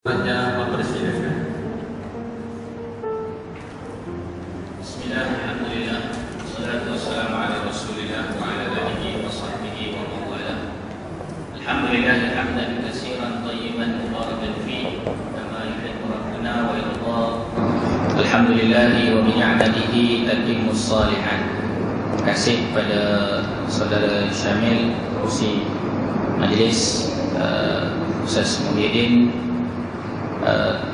Tanya Pak Presiden. Bismillah, alhamdulillah, wassalatu wassalamu ala rasulillah wa ala alihi wa sahbihi wa man wala. Alhamdulillah hamdan katsiran tayyiban mubarakan fihi kama yuhibbu rabbuna wa yarda. Alhamdulillah wa bi ni'matihi tatimmus shalihat. Terima kasih kepada saudara Syamil, kursi majlis, Ustaz Muhyiddin,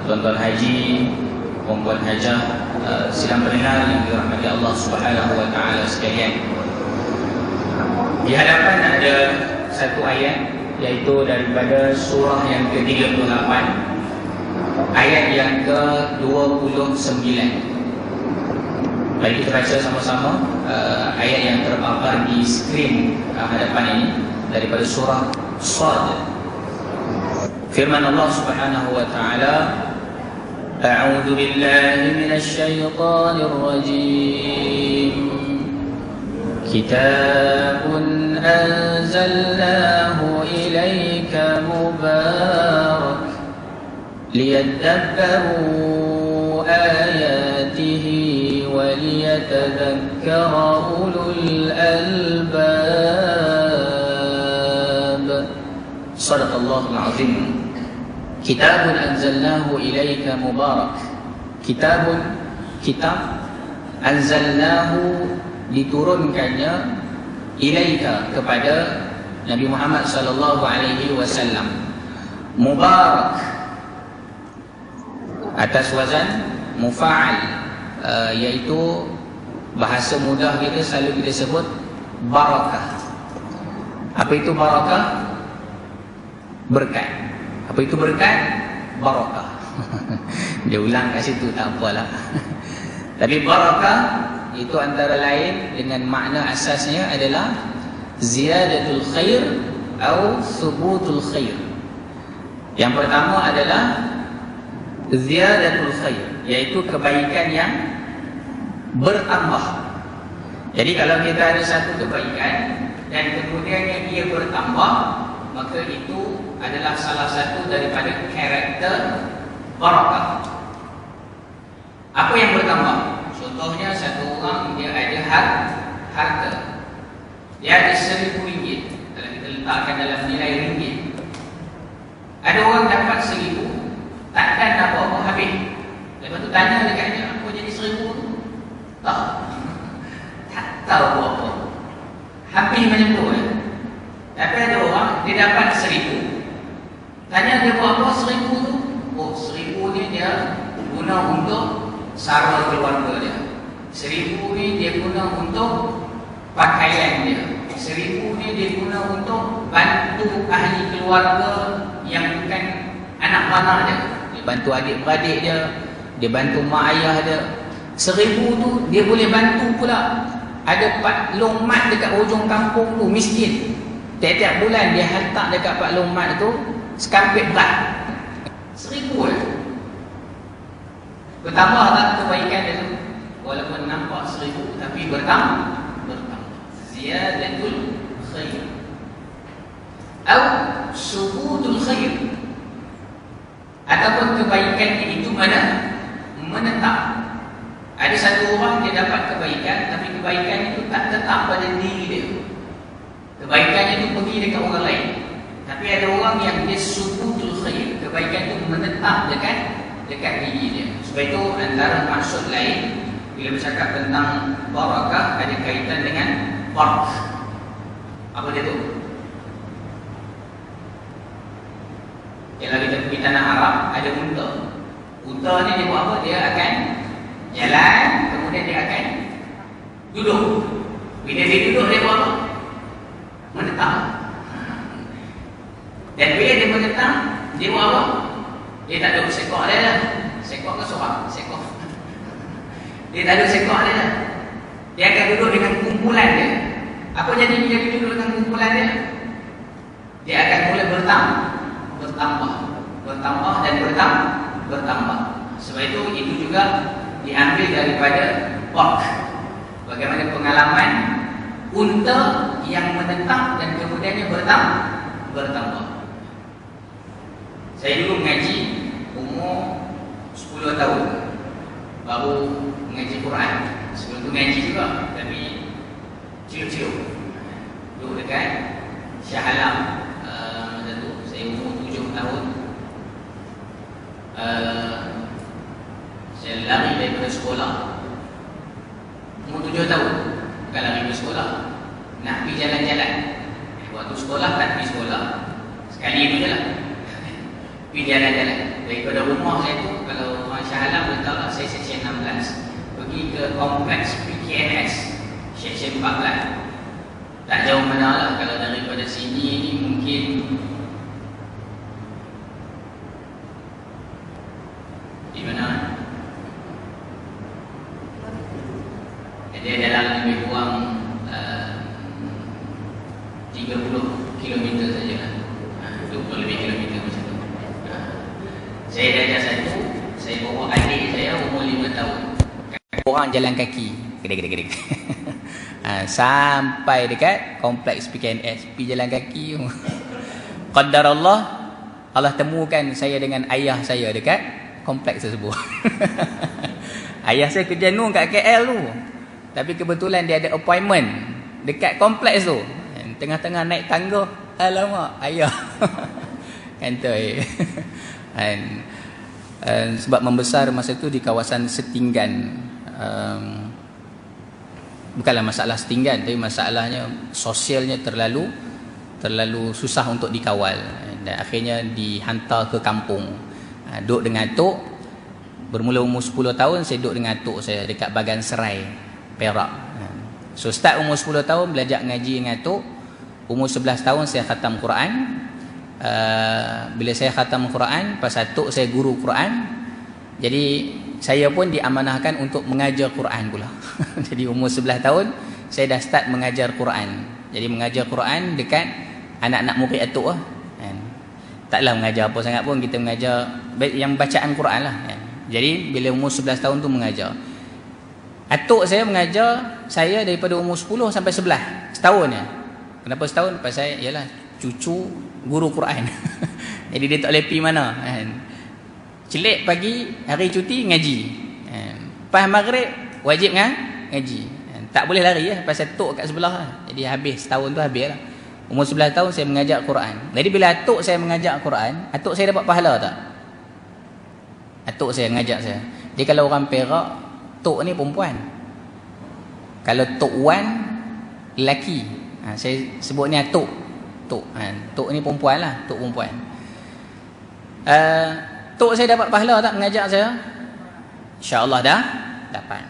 tuan-tuan haji, puan-puan hajah, sidang pendengar yang dirahmati Allah Subhanahu wa taala sekalian. Di hadapan ada satu ayat, yaitu daripada surah yang ke-38, ayat yang ke-29. Mari kita baca sama-sama ayat yang terpapar di skrin hadapan ini daripada surah Shad. Firman Allah Subhanahu wa taala, A'udzu billahi minasy syaithanir rajim. Kitabun anzalnahu ilaika mubarak liyadabbaru ayatihi wa liyatadhakkara ulul albab. Shadaqallahul azim. Kitabun anzalnahu ilaika mubarak. Kitab anzalnahu, diturunkannya, ilaika, kepada Nabi Muhammad sallallahu alaihi wasallam. Mubarak atas wazan mufa'al, iaitu bahasa mudah kita selalu kita sebut barakah. Apa itu barakah? Berkat. Apa itu berkat? Barakah. Dia ulang kat situ, tak apalah. Tapi barakah itu antara lain dengan makna asasnya adalah ziyadatul khair atau thubutul khair. Yang pertama adalah ziyadatul khair, iaitu kebaikan yang bertambah. Jadi kalau kita ada satu kebaikan dan kemudian dia bertambah, maka itu adalah salah satu daripada karakter barakah. Apa yang bertambah? Contohnya satu orang dia ada harta. Dia ada RM1,000. Kalau kita letakkan dalam nilai ringgit, ada orang dapat RM1,000, takkan apa-apa habis. Lepas tu tanya dekatnya, apa jadi RM1,000 tu? Tak tahu apa. Habis macam tu kan. Tapi ada orang dia dapat RM1,000. Tanya dia buat apa RM1,000 tu? Oh, RM1,000 ni dia guna untuk sara keluarga dia. RM1,000 ni dia guna untuk pakaian dia. RM1,000 ni dia guna untuk bantu ahli keluarga yang bukan anak panah dia. Dia bantu adik-beradik dia, dia bantu mak ayah dia. RM1,000 tu dia boleh bantu pula. Ada Pak Long Mat dekat hujung kampung tu, miskin. Tiap-tiap bulan dia hantar dekat Pak Long Mat tu sekampit berat. RM1,000 lah. Bertambah tak kebaikan dia tu? Walaupun nampak RM1,000 tapi bertambah. Ziyadatul khair atau subutul khair, ataupun kebaikan itu menetap. Ada satu orang dia dapat kebaikan, tapi kebaikan itu tak tetap pada diri dia. Kebaikan itu pergi dekat orang lain. Tapi ada orang yang dia subutul khair, kebaikan itu menetap dekat diri dia. Sebab itu antara maksud lain bila bercakap tentang barakah ada kaitan dengan barak. Apa dia tu? Kalau kita pergi tanah Arab, ada unta. Unta ni dia buat apa? Dia akan jalan, kemudian dia akan duduk. Bila dia duduk, dia buat apa? Menetap. Dan bila dia menetap, dia buat apa? Dia tak ada sekok dia dah. Sekok ke sorak? Sekok. Dia tak ada sekok dia dah. Dia akan duduk dengan kumpulan dia. Apa jadi bila dia duduk dengan kumpulan dia? Dia akan mulai bertambah dan bertambah. Sebab itu juga diambil daripada Pak. Bagaimana pengalaman unta yang menetap dan kemudiannya bertambah. Saya dulu mengaji Sebelum tu ngaji juga, tapi celup-celup. Duduk dekat Shah Alam. Masa tu saya umur 7 tahun. Saya lari daripada sekolah. Umur 7 tahun. Bukan lari dari sekolah, nak pergi jalan-jalan. Waktu sekolah tak pergi sekolah, sekali itu je lah. Pergi jalan-jalan. Daripada rumah saya tu, kalau orang Shah Alam boleh tahu lah, saya seksyen 16. Pergi ke kompleks PKMS seksyen 14. Tak jauh mana lah. Kalau daripada sini ni mungkin di mana? Dia dalam lebih kurang 30 km saja lah. 20 lebih kilometer macam tu. Saya darjah 1, saya bawa adik saya umur 5 tahun. Orang jalan kaki, gede-gede. Sampai dekat kompleks PKNS, pergi jalan kaki. Qadar Allah temukan saya dengan ayah saya dekat kompleks tersebut. Ayah saya kerja nu kat KL tu, tapi kebetulan dia ada appointment dekat kompleks tu. Tengah-tengah naik tangga, alamak, ayah. Kantoi. Sebab membesar masa tu di kawasan Setinggan. Bukanlah masalah setinggan, tapi masalahnya sosialnya terlalu susah untuk dikawal, dan akhirnya dihantar ke kampung. Duduk dengan atuk. Bermula umur 10 tahun saya duduk dengan atuk saya dekat Bagan Serai, Perak. So start umur 10 tahun belajar ngaji dengan atuk. Umur 11 tahun saya khatam Quran. Bila saya khatam Quran, pas atuk saya guru Quran. Jadi saya pun diamanahkan untuk mengajar Quran pula. Jadi umur 11 tahun saya dah start mengajar Quran. Jadi mengajar Quran dekat anak-anak murid atuk lah. Taklah mengajar apa sangat pun, kita mengajar yang bacaan Quran lah. Jadi bila umur 11 tahun tu mengajar. Atuk saya mengajar saya daripada umur 10 sampai 11. Setahun ya. Kenapa setahun? Pasal saya ialah cucu guru Quran. Jadi dia tak boleh pergi mana. Celik pagi, hari cuti ngaji. Lepas maghrib wajib ngaji. Tak boleh lari ya, pasal tok kat sebelah. Jadi habis setahun tu habis lah. Umur 11 tahun saya mengajar Quran. Jadi bila atuk saya mengajar Quran, atuk saya dapat pahala tak? Atuk saya ngajak saya. Dia kalau orang Perak, tok ni perempuan. Kalau tok Wan, lelaki. Saya sebut ni atuk. Tok ni perempuan lah, tok perempuan. Tok saya dapat pahala tak mengajak saya? InsyaAllah dah dapat.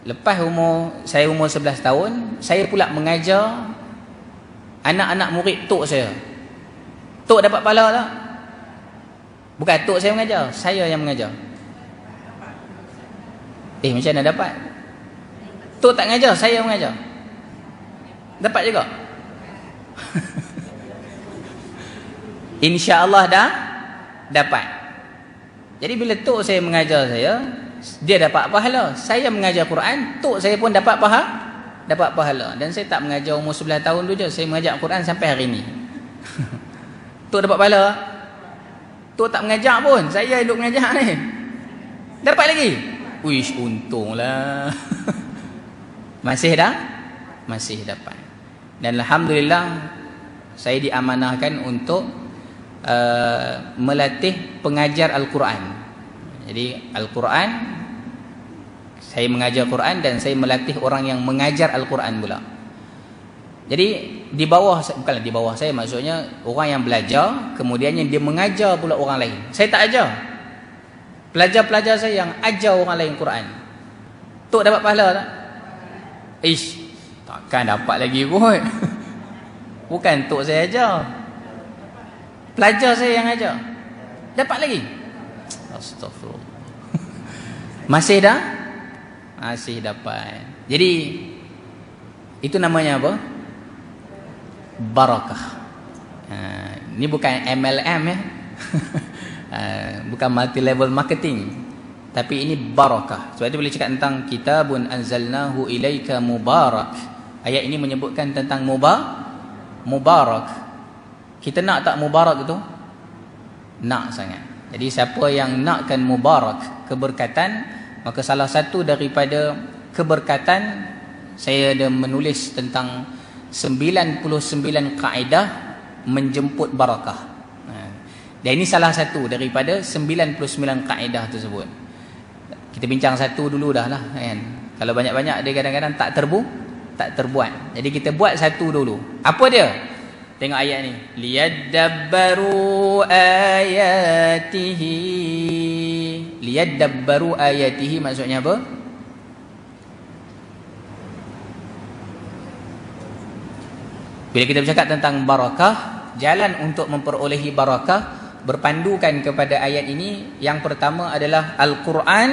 Lepas saya umur 11 tahun, saya pula mengajar anak-anak murid tok saya. Tok dapat pahala tak? Bukan tok saya mengajar, saya yang mengajar. Macam mana dapat? Tok tak mengajar, saya yang mengajar. Dapat juga. InsyaAllah dah dapat. Jadi bila tok saya mengajar saya, dia dapat pahala. Saya mengajar Quran, tok saya pun dapat pahala. Dan saya tak mengajar umur 11 tahun tu je, saya mengajar Quran sampai hari ni. Tok dapat pahala. Tok tak mengajar pun, saya duduk mengajar ni. Dapat lagi. Uish, untunglah. Masih dapat. Dan alhamdulillah saya diamanahkan untuk melatih pengajar Al-Quran. Jadi Al-Quran, saya mengajar Quran dan saya melatih orang yang mengajar Al-Quran pula. Jadi bukanlah di bawah saya, maksudnya orang yang belajar kemudian yang dia mengajar pula orang lain. Saya tak ajar. Pelajar-pelajar saya yang ajar orang lain Quran. Tok dapat pahala tak? Takkan dapat lagi kot. Bukan tok saya ajar, pelajar saya yang ajar. Dapat lagi. Astagfirullah. Masih dapat. Jadi itu namanya apa? Barakah. Ini bukan MLM ya. Bukan multi level marketing, tapi ini barakah. Sebab itu boleh cakap tentang kitabun anzalnahu ilaika mubarak. Ayat ini menyebutkan tentang mubarak. Kita nak tak mubarak itu? Nak sangat. Jadi siapa yang nakkan mubarak, keberkatan, maka salah satu daripada keberkatan, saya ada menulis tentang 99 kaedah menjemput barakah. Dan ini salah satu daripada 99 kaedah tersebut. Kita bincang satu dulu dah lah kan. Kalau banyak-banyak dia kadang-kadang tak terbuat. Jadi kita buat satu dulu. Apa dia? Tengok ayat ni. Liyadabbaru ayatihi. Liyadabbaru ayatihi maksudnya apa? Bila kita bercakap tentang barakah, jalan untuk memperolehi barakah berpandukan kepada ayat ini. Yang pertama adalah Al-Quran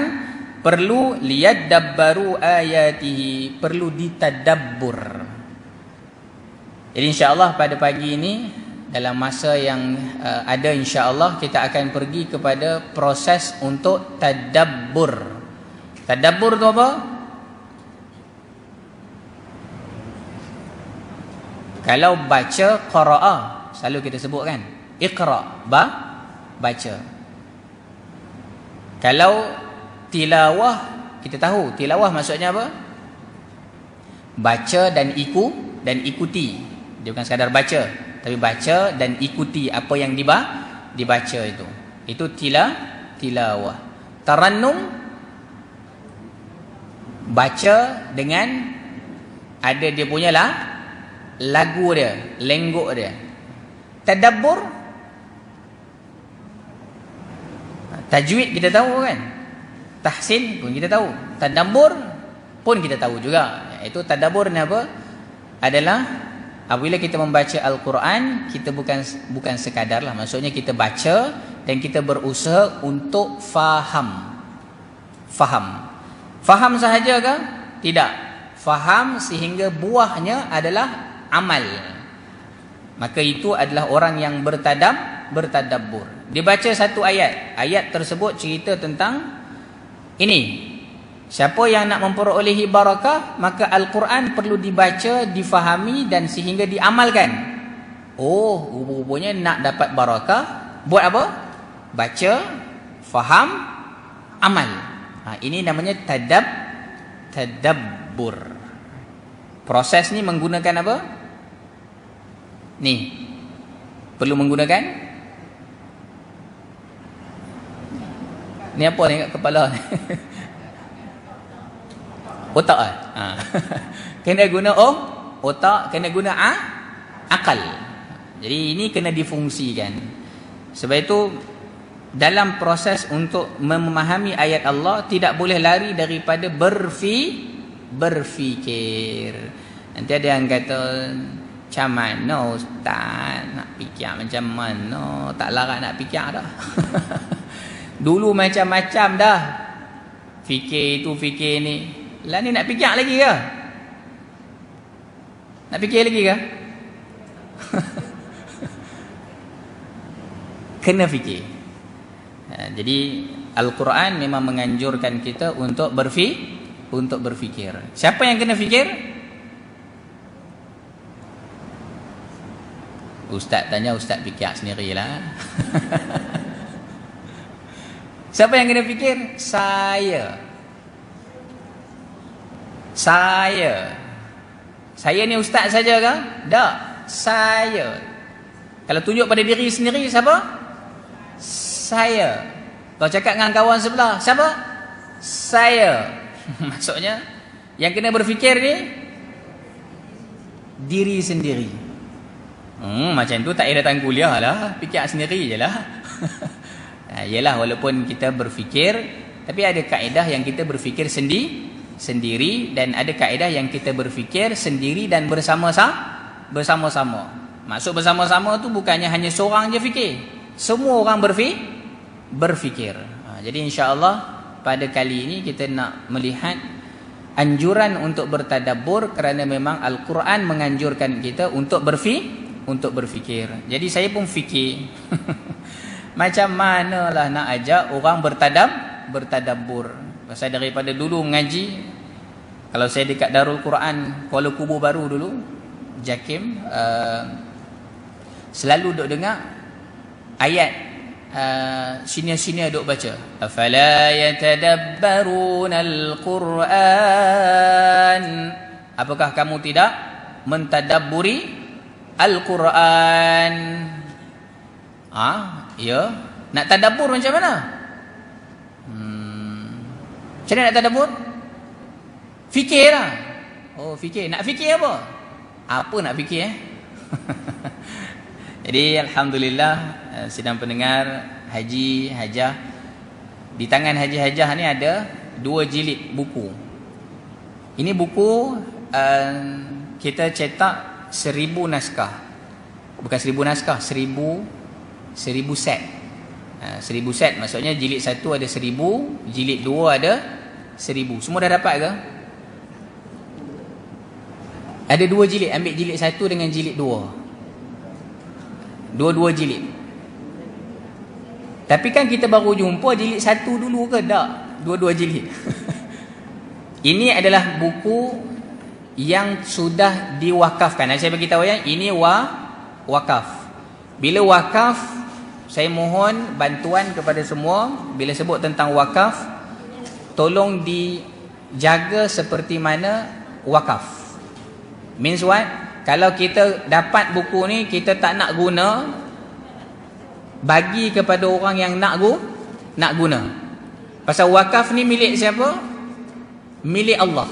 perlu liyadabbaru ayatihi, perlu ditadabbur. Jadi insya-Allah pada pagi ini, dalam masa yang ada, insya-Allah kita akan pergi kepada proses untuk tadabbur. Tadabbur tu apa? Kalau baca qara'a, selalu kita sebut kan, iqra, baca. Kalau tilawah, kita tahu tilawah maksudnya apa? Baca dan ikuti. Dia bukan sekadar baca, tapi baca dan ikuti apa yang dibaca itu. Itu tilawah. Tarannum, baca dengan ada dia punya lagu dia, lenggok dia. Tadabbur, tajwid kita tahu kan, tahsin pun kita tahu, tadabbur pun kita tahu juga. Itu tadabbur ni apa? Adalah apabila kita membaca Al-Quran, kita bukan sekadar lah, maksudnya kita baca dan kita berusaha untuk faham sahaja ke? Tidak. Faham sehingga buahnya adalah amal. Maka itu adalah orang yang bertadabbur. Dibaca satu ayat tersebut cerita tentang ini. Siapa yang nak memperolehi barakah, maka Al-Quran perlu dibaca, difahami dan sehingga diamalkan. Oh, rupanya nak dapat barakah, buat apa? Baca, faham, amal. Ini namanya tadabbur. Proses ni menggunakan apa? Ni perlu menggunakan ni apa ni kat kepala ni? Otak kena guna otak, kena guna akal. Jadi ini kena difungsikan. Sebab itu dalam proses untuk memahami ayat Allah, tidak boleh lari daripada berfikir. Nanti ada yang kata, macam mana ustaz nak fikir macam mana? Tak larat nak fikir dah. Dulu macam-macam dah, fikir itu fikir ni. Lah ni nak fikir lagi ke? Nak fikir lagi ke? Kena fikir. Jadi Al-Quran memang menganjurkan kita untuk berfikir. Siapa yang kena fikir? Ustaz tanya, ustaz fikir sendirilah. Siapa yang kena fikir? Saya ni ustaz saja ke? Tak, saya. Kalau tunjuk pada diri sendiri, siapa? Saya. Kalau cakap dengan kawan sebelah, siapa? Saya. Maksudnya yang kena berfikir ni diri sendiri. Macam tu tak payah datang kuliah lah, fikir sendiri je lah. Yelah, walaupun kita berfikir, tapi ada kaedah yang kita berfikir sendiri dan ada kaedah yang kita berfikir sendiri dan bersama-sama. Maksud bersama-sama tu bukannya hanya seorang je fikir, semua orang berfikir. Jadi insya-Allah pada kali ini kita nak melihat anjuran untuk bertadabbur, kerana memang Al-Quran menganjurkan kita untuk berfikir. Jadi saya pun fikir macam manalah nak ajak orang bertadabbur. Pasal daripada dulu mengaji, kalau saya dekat Darul Quran Kuala Kubu Baru dulu, Jakim, selalu duk dengar ayat sini duk baca. Afala yatadabbarunal Qur'an. Apakah kamu tidak mentadabburi Al-Quran? Ya. Nak tadabbur macam mana? Macam mana nak tadabbur? Fikir lah. Oh, fikir. Nak fikir apa? Apa nak fikir Jadi alhamdulillah, sidang pendengar haji hajah, di tangan haji hajah ni ada 2 jilid buku. Ini buku kita cetak 1000 naskah. Bukan 1000 naskah, 1000 set. 1000 set maksudnya jilid 1 ada 1000, jilid 2 ada 1000. Semua dah dapat ke? Ada 2 jilid, ambil jilid 1 dengan jilid 2. Dua-dua jilid. Tapi kan kita baru jumpa jilid 1 dulu ke? Tak, dua-dua jilid. Ini adalah buku yang sudah diwakafkan. Saya bagi tahu ya, ini wakaf. Bila wakaf, saya mohon bantuan kepada semua. Bila sebut tentang wakaf, tolong dijaga seperti mana wakaf. Means what? Kalau kita dapat buku ni, kita tak nak guna, bagi kepada orang yang nak guna. Pasal wakaf ni milik siapa? Milik Allah.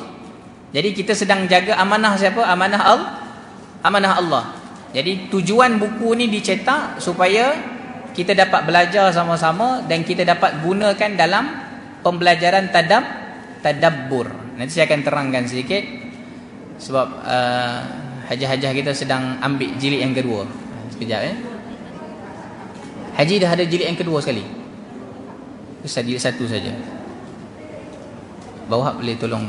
Jadi kita sedang jaga amanah siapa? Amanah Allah. Jadi tujuan buku ni dicetak supaya kita dapat belajar sama-sama dan kita dapat gunakan dalam pembelajaran tadabbur. Nanti saya akan terangkan sedikit. Sebab hajah-hajah kita sedang ambil jilid yang kedua. Sekejap Haji dah ada jilid yang kedua sekali. Jilid 1 saja. Bawah boleh tolong.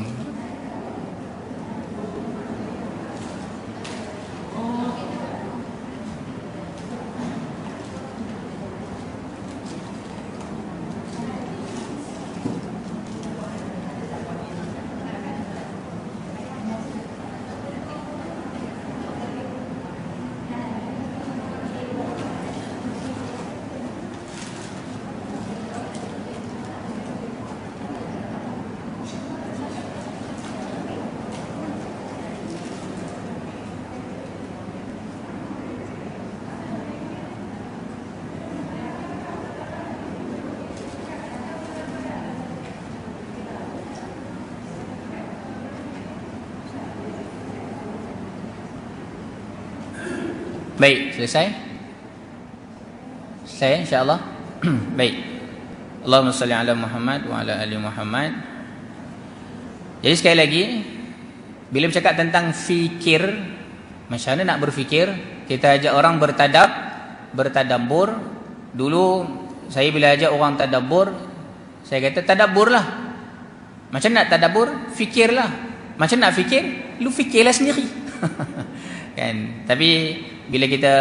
Baik, selesai? Selesai insya-Allah. Baik. Allahumma salli ala Muhammad wa ala ali Muhammad. Jadi sekali lagi, bila bercakap tentang fikir, macam mana nak berfikir, kita ajak orang bertadabbur. Dulu saya bila ajak orang tadabbur, saya kata tadabburlah. Macam nak tadabbur? Fikirlah. Macam nak fikir? Lu fikirlah sendiri. Kan? Tapi bila kita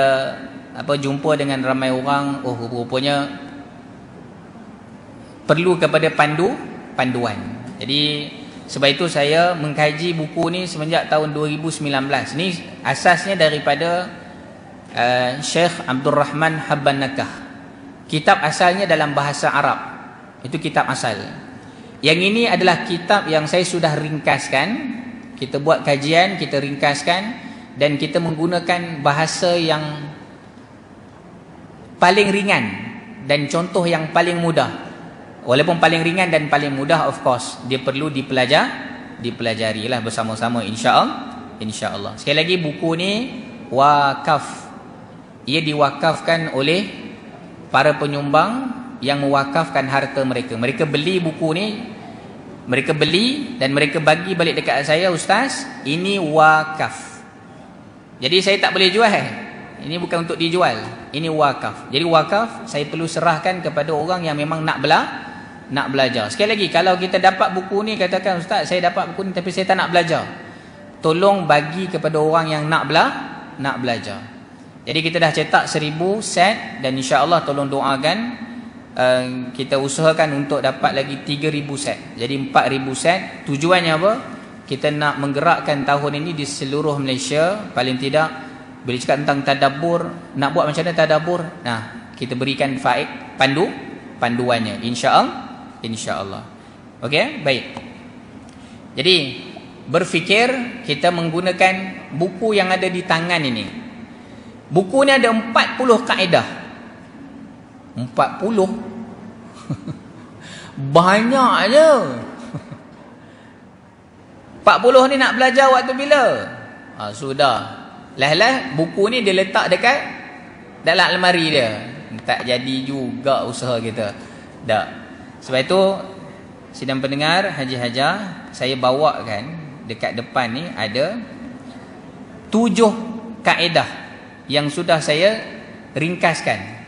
jumpa dengan ramai orang, rupanya perlu kepada panduan. Jadi sebab itu saya mengkaji buku ni semenjak tahun 2019. Ni asasnya daripada Syekh Abdul Rahman Habban Nakah. Kitab asalnya dalam bahasa Arab. Itu kitab asal. Yang ini adalah kitab yang saya sudah ringkaskan. Kita buat kajian, kita ringkaskan, dan kita menggunakan bahasa yang paling ringan dan contoh yang paling mudah. Walaupun paling ringan dan paling mudah, of course, dia perlu dipelajarilah bersama-sama, insya-Allah. Sekali lagi, buku ni wakaf. Ia diwakafkan oleh para penyumbang yang mewakafkan harta mereka. Mereka beli buku ni, mereka beli dan mereka bagi balik dekat saya, ustaz, ini wakaf. Jadi saya tak boleh jual. Ini bukan untuk dijual. Ini wakaf. Jadi wakaf saya perlu serahkan kepada orang yang memang nak belajar. Sekali lagi, kalau kita dapat buku ni, katakan, ustaz, saya dapat buku ni tapi saya tak nak belajar. Tolong bagi kepada orang yang nak belajar. Jadi kita dah cetak 1000 set dan insya-Allah tolong doakan, kita usahakan untuk dapat lagi 3000 set. Jadi 4000 set. Tujuannya apa? Kita nak menggerakkan tahun ini di seluruh Malaysia. Paling tidak, bila cakap tentang tadabbur, nak buat macam mana tadabbur? Nah, kita berikan panduannya, insya-Allah. Okey, baik. Jadi berfikir kita menggunakan buku yang ada di tangan ini. Buku ni ada 40 kaedah. 40 banyak je. 40 ni nak belajar waktu bila? Sudah. Lah buku ni dia letak dekat dalam almari dia. Tak jadi juga usaha kita. Tak. Sebab itu sidang pendengar Haji Hajar, saya bawakan dekat depan ni ada 7 kaedah yang sudah saya ringkaskan.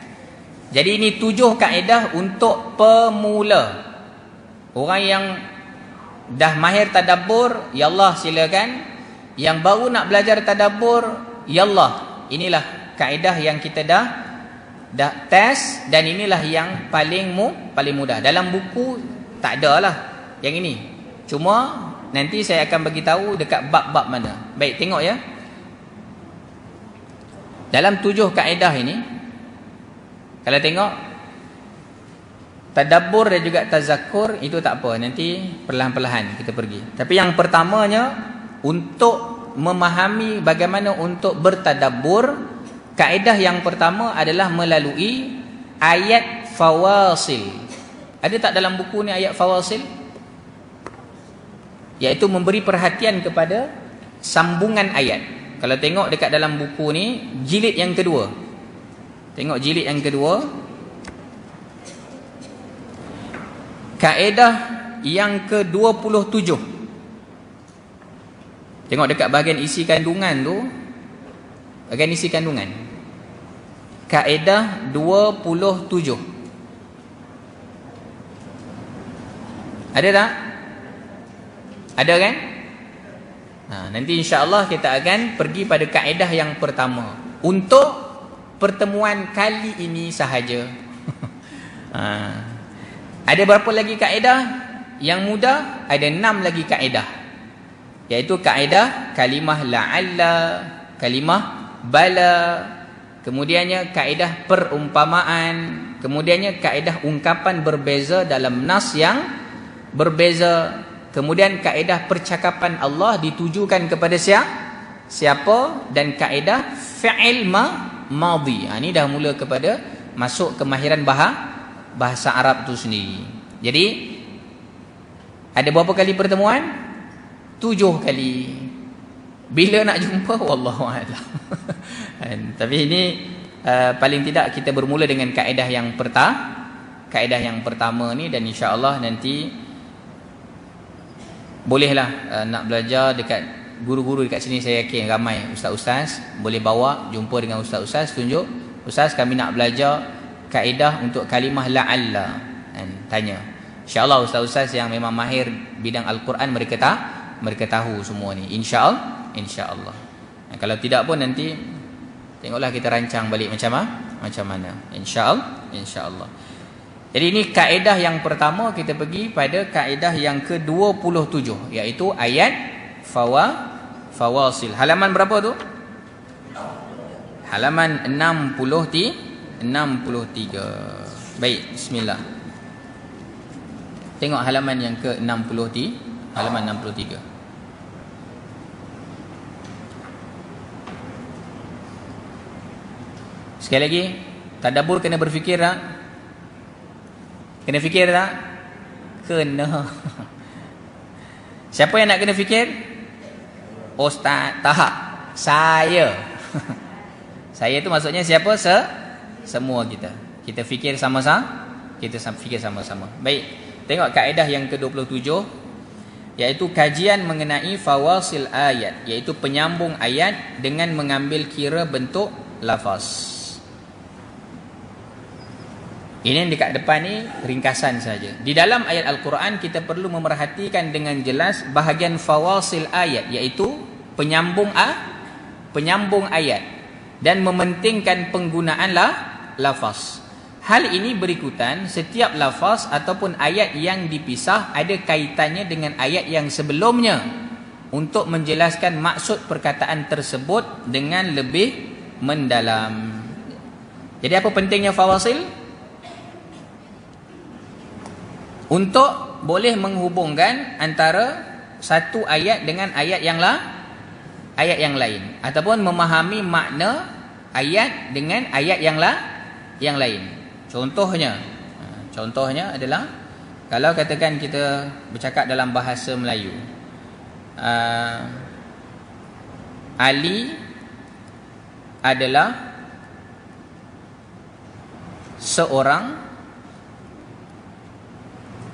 Jadi ini 7 kaedah untuk pemula. Orang yang dah mahir tadabbur, ya Allah silakan. Yang baru nak belajar tadabbur, ya Allah, inilah kaedah yang kita dah test, dan inilah yang paling mudah. Dalam buku tak ada lah yang ini. Cuma nanti saya akan bagi tahu dekat bab-bab mana. Baik, tengok ya. Dalam 7 kaedah ini, kalau tengok tadabbur dan juga tazakkur itu tak apa, nanti perlahan-perlahan kita pergi. Tapi yang pertamanya, untuk memahami bagaimana untuk bertadabbur, kaedah yang pertama adalah melalui ayat fawasil. Ada tak dalam buku ni ayat fawasil? Iaitu memberi perhatian kepada sambungan ayat. Kalau tengok dekat dalam buku ni, jilid yang kedua. Tengok jilid yang kedua. Kaedah yang ke-27. Tengok dekat bahagian isi kandungan tu. Bahagian isi kandungan. Kaedah 27. Ada tak? Ada kan? Nanti insya-Allah kita akan pergi pada kaedah yang pertama. Untuk pertemuan kali ini sahaja. Ada berapa lagi kaedah? Yang mudah ada 6 lagi kaedah. Iaitu kaedah kalimah la'alla, kalimah bala, kemudiannya kaedah perumpamaan, kemudiannya kaedah ungkapan berbeza dalam nas yang berbeza, kemudian kaedah percakapan Allah ditujukan kepada siapa, dan kaedah fi'il madhi. Ini dah mula kepada masuk kemahiran bahasa Arab tu sendiri. Jadi ada berapa kali pertemuan? 7 kali. Bila nak jumpa, wallahu a'lam. Tapi ini paling tidak kita bermula dengan kaedah yang pertama ni, dan insya-Allah nanti bolehlah nak belajar dekat guru-guru dekat sini. Saya yakin ramai ustaz-ustaz boleh bawa jumpa dengan ustaz-ustaz, tunjuk, ustaz kami nak belajar kaedah untuk kalimah la'alla. Tanya. Insya-Allah ustaz-ustaz yang memang mahir bidang Al-Quran mereka tahu semua ni, insya-Allah. Kalau tidak pun nanti tengoklah kita rancang balik macam mana, insya-Allah. Jadi ini kaedah yang pertama. Kita pergi pada kaedah yang ke-27, iaitu ayat fawasil. Halaman berapa tu? Halaman 63. Baik, bismillah. Tengok halaman yang ke-63. Halaman 63. Sekali lagi, tadabbur kena berfikir tak? Kena fikir tak? Kena. Siapa yang nak kena fikir? Ustaz? Tak. Saya. Saya tu maksudnya siapa? Semua kita. Kita fikir sama-sama. Kita fikir sama-sama. Baik. Tengok kaedah yang ke-27. Iaitu kajian mengenai fawasil ayat, iaitu penyambung ayat dengan mengambil kira bentuk lafaz. Ini yang dekat depan ni ringkasan saja. Di dalam ayat Al-Quran kita perlu memerhatikan dengan jelas bahagian fawasil ayat, iaitu penyambung ayat, dan mementingkan penggunaan lafaz. Hal ini berikutan, setiap lafaz ataupun ayat yang dipisah ada kaitannya dengan ayat yang sebelumnya untuk menjelaskan maksud perkataan tersebut dengan lebih mendalam. Jadi apa pentingnya fawasil? Untuk boleh menghubungkan antara satu ayat dengan ayat yang lain, ataupun memahami makna ayat dengan ayat yang lain. Contohnya adalah kalau katakan kita bercakap dalam bahasa Melayu, Ali adalah seorang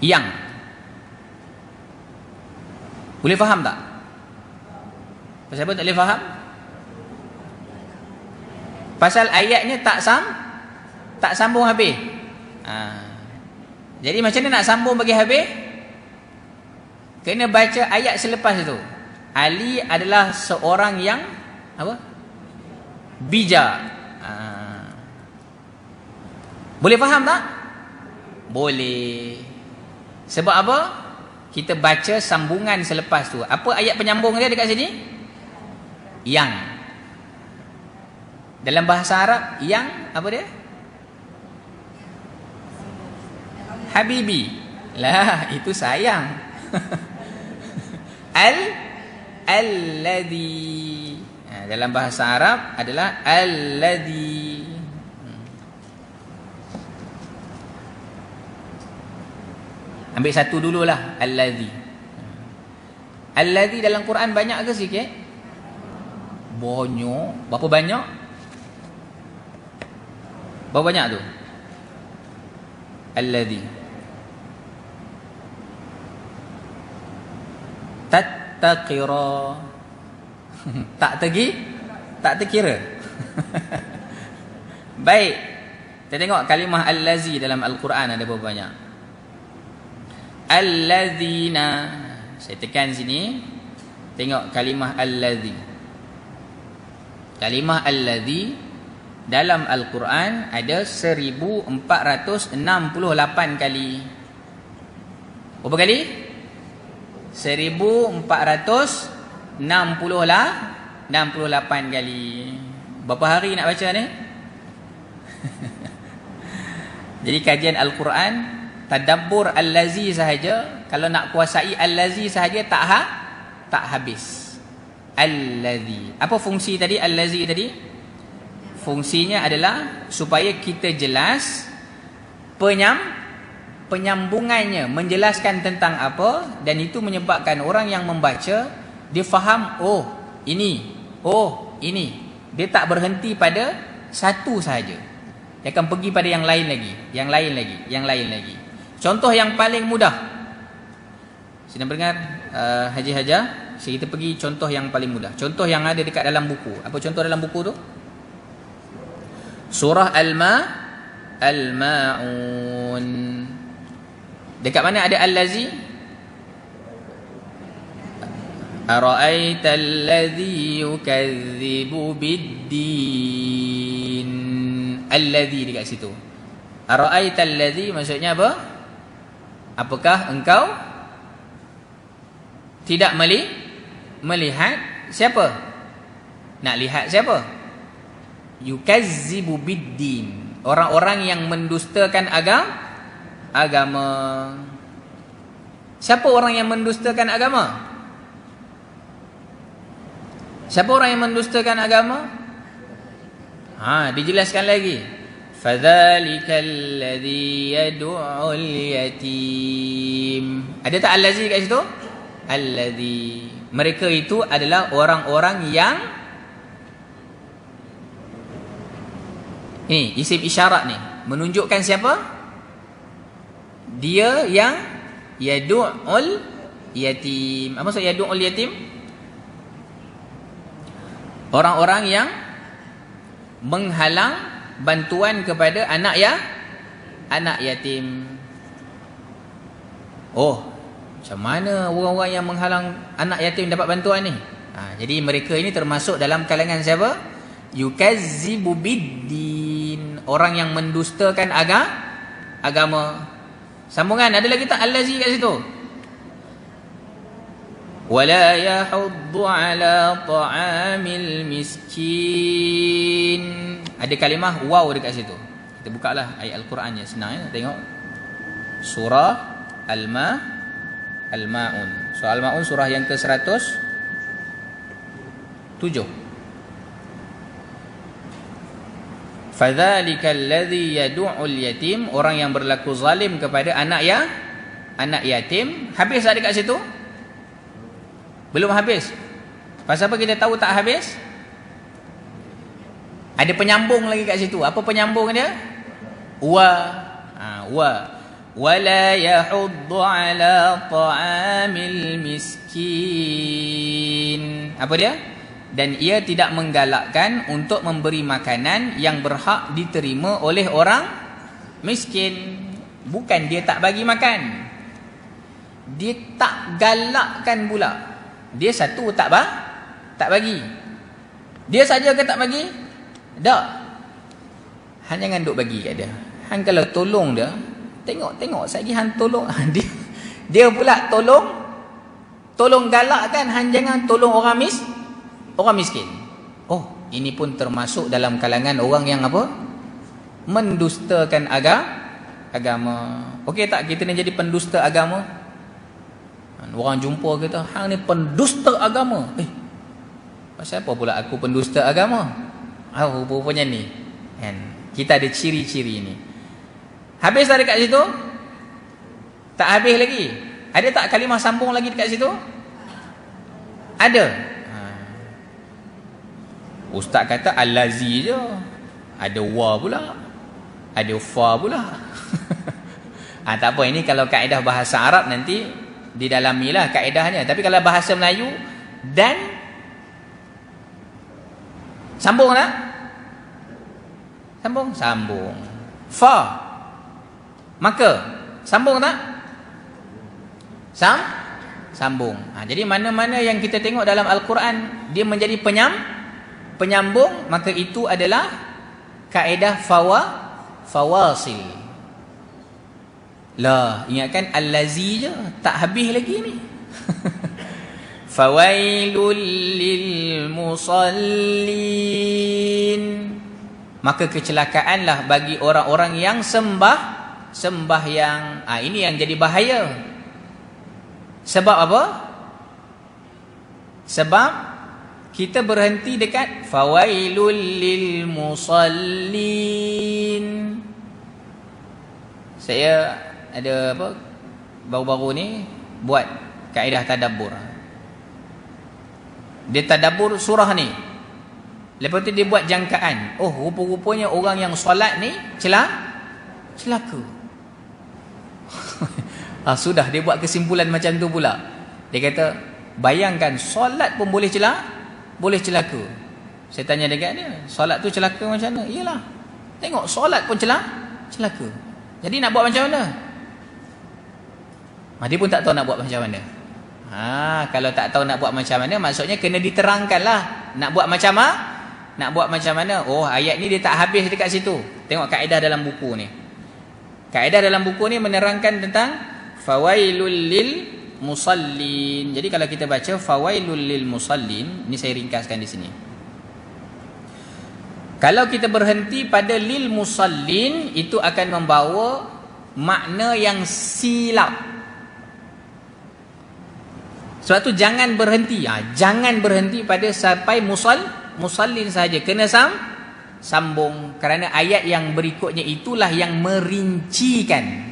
yang. Boleh faham tak? Pasal apa tak boleh faham? Pasal ayatnya tak sambung habis. Jadi macam mana nak sambung bagi habis? Kena baca ayat selepas itu. Ali adalah seorang yang apa? Bijak. Boleh faham tak? Boleh. Sebab apa? Kita baca sambungan selepas tu. Apa ayat penyambung dia dekat sini? Yang. Dalam bahasa Arab, yang apa dia? Habibi. Lah, itu sayang. Alladhi. Dalam bahasa Arab adalah alladhi. Ambil satu dululah, alladhi. Alladhi dalam Quran banyak ke sikit? Banyak. Berapa banyak? Berapa banyak tu? Alladhi. Tattaqira. Tak terkira. Baik. Kita tengok kalimah allazi dalam Al-Quran ada berapa banyak? Allazina. Saya tekan sini. Tengok kalimah allazi. Kalimah allazi dalam Al-Quran ada 1468 kali. Berapa kali? 1468 kali. Berapa hari nak baca ni? Jadi kajian Al-Quran, tadabbur allazi sahaja, kalau nak kuasai allazi sahaja tak habis. Allazi. Apa fungsi tadi allazi tadi? Fungsinya adalah supaya kita jelas penyambungannya, menjelaskan tentang apa, dan itu menyebabkan orang yang membaca dia faham, oh ini. Dia tak berhenti pada satu sahaja. Dia akan pergi pada yang lain lagi. Contoh yang paling mudah. Sedang dengar Haji Haja, kita pergi contoh yang paling mudah. Contoh yang ada dekat dalam buku. Apa contoh dalam buku tu? Surah Al-Ma'un. Dekat mana ada allazi? Ara'aita allazi yukadzibu bid-din. Allazi dekat situ. Ara'aita allazi maksudnya apa? Apakah engkau tidak melihat siapa? Nak lihat siapa? Yukadzibu bid-din. Orang-orang yang mendustakan agama. Siapa orang yang mendustakan agama? Siapa orang yang mendustakan agama? Dijelaskan lagi. Fadzalikal ladzi yad'ul yatim. Ada tak allazi kat situ? Allazi. Mereka itu adalah orang-orang yang ini isim isyarat ni menunjukkan siapa? Dia yang yad'ul yatim. Apa maksud yad'ul yatim? Orang-orang yang menghalang bantuan kepada anak yatim. Oh, macam mana orang-orang yang menghalang anak yatim dapat bantuan ni? Jadi mereka ini termasuk dalam kalangan siapa? Yukazzibu bid-din. Orang yang mendustakan agama. Sambungan ada lagi tak allazi kat situ? Wala yahuddu ala ta'amil miskin. ada kalimah waw dekat situ. Kita bukalah ayat Al-Qurannya, senang ya, tengok. Surah Al-Ma'un. Surah Al-Ma'un surah yang ke-107. Fadzalikal ladzi yad'ul yatim, orang yang berlaku zalim kepada anak yatim. Habis tak dekat situ? Belum habis. Pasal apa kita tahu tak habis? Ada penyambung lagi kat situ. Apa penyambung dia? Wala yahuddu ala ta'amil miskin. Apa dia? Dan ia tidak menggalakkan untuk memberi makanan yang berhak diterima oleh orang miskin. Bukan dia tak bagi makan, dia tak galakkan pula. Dia satu tak bagi. Dia saja ke tak bagi? Tak. Han jangan duk bagi kat dia. Han kalau tolong dia, tengok satgi han tolong. Dia pula tolong galakkan. Han jangan tolong orang miskin. Oh, ini pun termasuk dalam kalangan orang yang apa? Mendustakan agama. Okey tak kita ni jadi pendusta agama? Orang jumpa kita, hang ni pendusta agama. Pasal apa pula aku pendusta agama? Rupanya ni. Kan? Kita ada ciri-ciri ni. Habis dah dekat situ? Tak habis lagi. Ada tak kalimah sambung lagi dekat situ? Ada. Ustaz kata al-lazi je. Ada wa pula. Ada fa pula. Tak apa, ini kalau kaedah bahasa Arab nanti didalamilah kaedahnya. Tapi kalau bahasa Melayu, dan sambung tak? Sambung. Fa, maka sambung tak? Sambung. Jadi mana-mana yang kita tengok dalam Al-Quran dia menjadi penyambung, maka itu adalah kaedah fawasil. Lah, ingatkan al-lazi je, tak habis lagi ni. Fawailul lil musallin, maka kecelakaanlah bagi orang-orang yang sembahyang. Ini yang jadi bahaya. Sebab apa? Sebab kita berhenti dekat fawailul lil musallin. Saya ada apa baru-baru ni buat kaedah tadabbur. Dia tadabbur surah ni. Lepas tu dia buat jangkaan. Oh, rupa-rupanya orang yang solat ni celaka. Sudah dia buat kesimpulan macam tu pula. Dia kata, bayangkan solat pun boleh celaka. Saya tanya dekat dia, solat tu celaka macam mana? Iyalah. Tengok solat pun celaka. Jadi nak buat macam mana? Dia pun tak tahu nak buat macam mana. Kalau tak tahu nak buat macam mana, maksudnya kena diterangkanlah. Nak buat macam mana? Oh, ayat ni dia tak habis dekat situ. Tengok kaedah dalam buku ni. Kaedah dalam buku ni menerangkan tentang fawailul lil musallin. Jadi kalau kita baca fawailul lil musallin, ni saya ringkaskan di sini. Kalau kita berhenti pada lil musallin, itu akan membawa makna yang silap. Sebab tu jangan berhenti. Jangan berhenti pada sampai musallin saja. Kena sambung. Kerana ayat yang berikutnya itulah yang merincikan.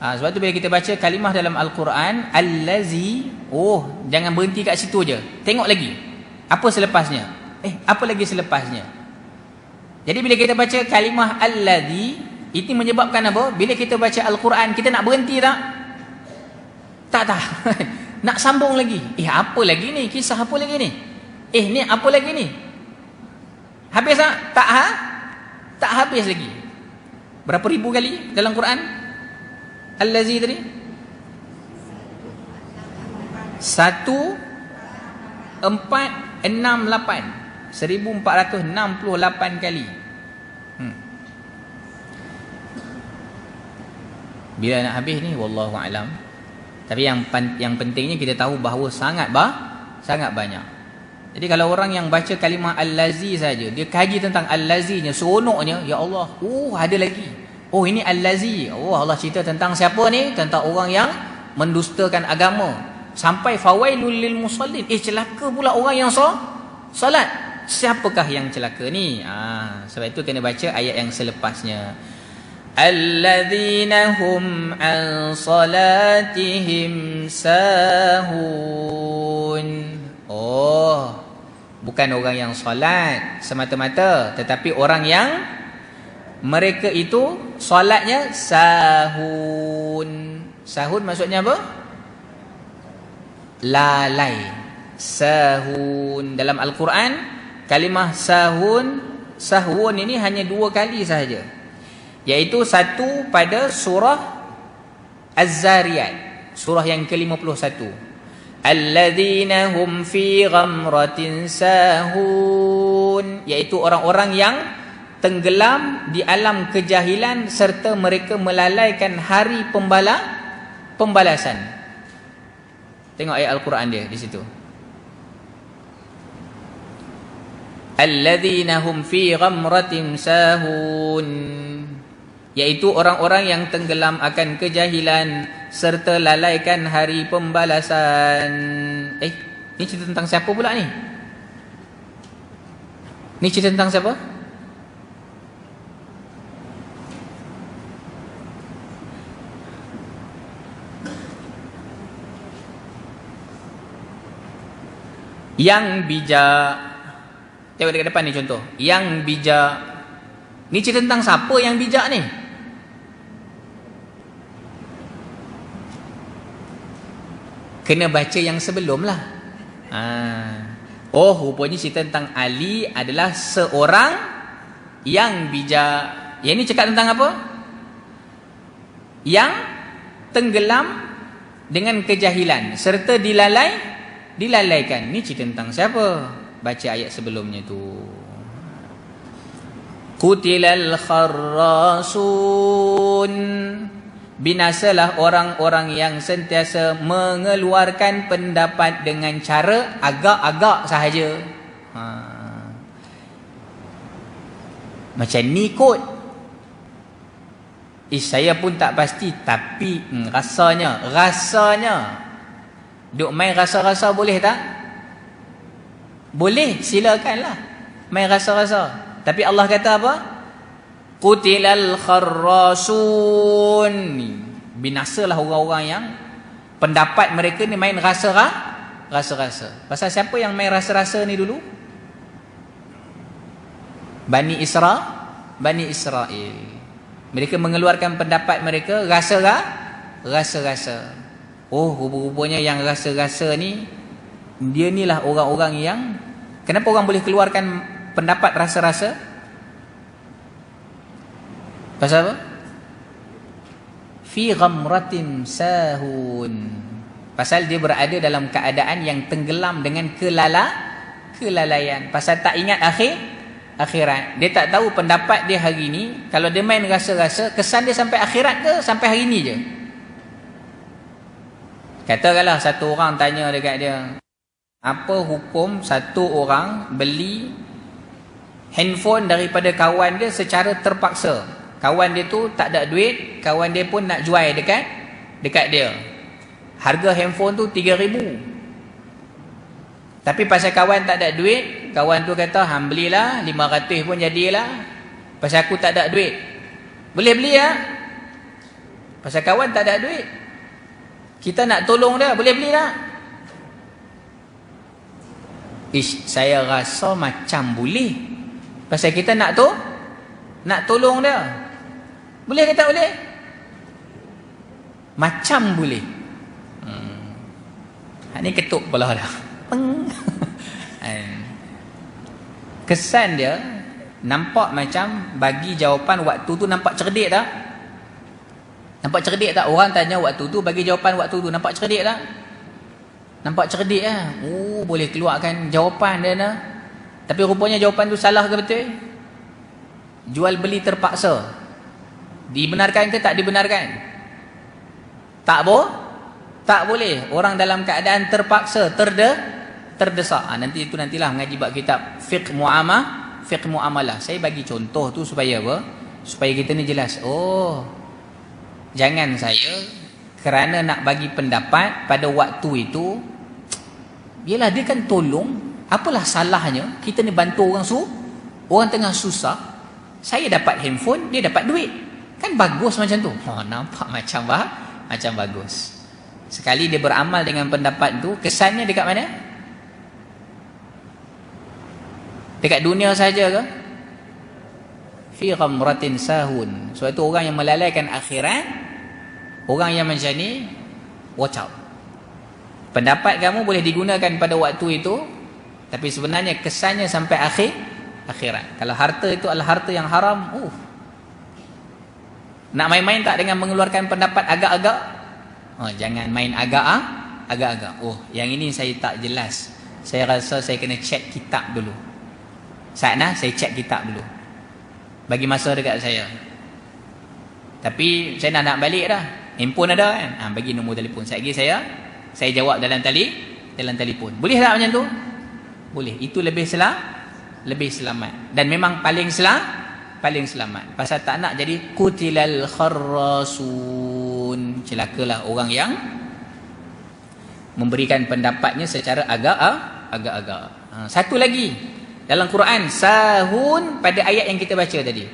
Sebab tu bila kita baca kalimah dalam Al-Quran, allazi, jangan berhenti kat situ je. Tengok lagi. Apa selepasnya? Apa lagi selepasnya? Jadi bila kita baca kalimah allazi, itu menyebabkan apa? Bila kita baca Al-Quran, kita nak berhenti tak? Tak. Nak sambung lagi. Apa lagi ni? Kisah apa lagi ni? Ni apa lagi ni? Habis tak? Tak habis lagi. Berapa ribu kali dalam Quran? Allazi tadi? 1468 kali. Bila nak habis ni wallahu alam. Tapi yang pentingnya kita tahu bahawa sangat banyak. Jadi kalau orang yang baca kalimah Al-Lazi saja, dia kaji tentang Al-Lazinya, seronoknya, ya Allah, ada lagi. Oh, ini Al-Lazi. Oh, Allah cerita tentang siapa ni? Tentang orang yang mendustakan agama. Sampai fawailul lil musallin. Celaka pula orang yang solat. Siapakah yang celaka ni? Sebab itu kena baca ayat yang selepasnya. Alladzina hum an salatihim sahun. Oh, bukan orang yang solat semata-mata, tetapi orang yang mereka itu solatnya sahun. Sahun maksudnya apa? Lalai. Sahun. Dalam Al-Quran, kalimah sahun ini hanya 2 kali sahaja, iaitu satu pada surah Az-Zariyat, surah yang ke-51. Alladzina hum fi ghamratin sahun, iaitu orang-orang yang tenggelam di alam kejahilan serta mereka melalaikan hari pembalasan. Tengok ayat Al-Quran dia di situ. Alladzina hum fi ghamratin sahun, iaitu orang-orang yang tenggelam akan kejahilan serta lalaikan hari pembalasan. Ni cerita tentang siapa pula ni? Ni cerita tentang siapa? Yang bijak. Tengok dekat depan ni contoh. Yang bijak. Ni cerita tentang siapa yang bijak ni? Kena baca yang sebelum lah. Oh, rupanya cerita tentang Ali adalah seorang yang bijak. Yang ni cakap tentang apa? Yang tenggelam dengan kejahilan serta dilalaikan. Ni cerita tentang siapa? Baca ayat sebelumnya tu. Qutilal kharrasun, binasalah orang-orang yang sentiasa mengeluarkan pendapat dengan cara agak-agak sahaja. Macam ni kot. Saya pun tak pasti, tapi rasanya duk main rasa-rasa boleh tak? Boleh, silakanlah main rasa-rasa. Tapi Allah kata apa? Qutilal kharrasun, binasalah orang-orang yang pendapat mereka ni main rasa-rasa. Pasal siapa yang main rasa-rasa ni dulu? Bani Israel. Mereka mengeluarkan pendapat mereka rasa-rasa. Oh, rupa-rupanya yang rasa-rasa ni, dia ni lah orang-orang yang, kenapa orang boleh keluarkan pendapat rasa-rasa? Pasal apa? Fi ghamratin sahun. Pasal dia berada dalam keadaan yang tenggelam dengan kelalaian. Pasal tak ingat akhirat. Dia tak tahu pendapat dia hari ni, kalau dia main rasa-rasa, kesan dia sampai akhirat ke sampai hari ni je? Katakanlah satu orang tanya dekat dia, apa hukum satu orang beli handphone daripada kawan dia secara terpaksa? Kawan dia tu tak ada duit, kawan dia pun nak jual dekat dia. Harga handphone tu 3,000. Tapi pasal kawan tak ada duit, kawan tu kata, hang belilah 500 pun jadilah. Pasal aku tak ada duit. Boleh beli ya? Pasal kawan tak ada duit. Kita nak tolong dia, boleh beli tak? Saya rasa macam boleh. Pasal kita nak tolong dia. Boleh ke tak boleh? Macam boleh. Ni ketuk kepala dah. Kesan dia nampak macam bagi jawapan waktu tu nampak cerdik tak? Nampak cerdik tak? Orang tanya waktu tu, bagi jawapan waktu tu, nampak cerdik tak? Nampak cerdik lah. Oh, boleh keluarkan jawapan dia nah. Tapi rupanya jawapan tu salah ke betul? Jual beli terpaksa, dibenarkan ke tak dibenarkan? Tak boleh. Orang dalam keadaan terpaksa, terdesak. Nantilah mengaji bab kitab fiqh muamalah. Saya bagi contoh tu supaya apa? Supaya kita ni jelas. Oh, jangan saya kerana nak bagi pendapat pada waktu itu, yelah dia kan tolong, apalah salahnya kita ni bantu orang tengah susah. Saya dapat handphone, dia dapat duit, kan bagus macam tu. Nampak macam bagus. Sekali dia beramal dengan pendapat tu, kesannya dekat mana? Dekat dunia saja ke? Fi ghamratin sahun. Sebab itu orang yang melalaikan akhirat, orang yang macam ni, watch out. Pendapat kamu boleh digunakan pada waktu itu, tapi sebenarnya kesannya sampai akhirat. Kalau harta itu adalah harta yang haram, nak main-main tak dengan mengeluarkan pendapat agak-agak? Jangan main agak-agak. Yang ini saya tak jelas. Saya rasa saya kena check kitab dulu. Saya cek kitab dulu. Bagi masa dekat saya. Tapi saya nak balik dah. Handphone ada kan? Bagi nombor telefon. Saya jawab dalam telefon. Boleh tak macam tu? Boleh. Itu lebih selamat. Dan memang paling selamat. Pasal tak nak jadi kutilal kharrasun. Celakalah orang yang memberikan pendapatnya secara agak-agak. Satu lagi. Dalam Quran, sahun pada ayat yang kita baca tadi.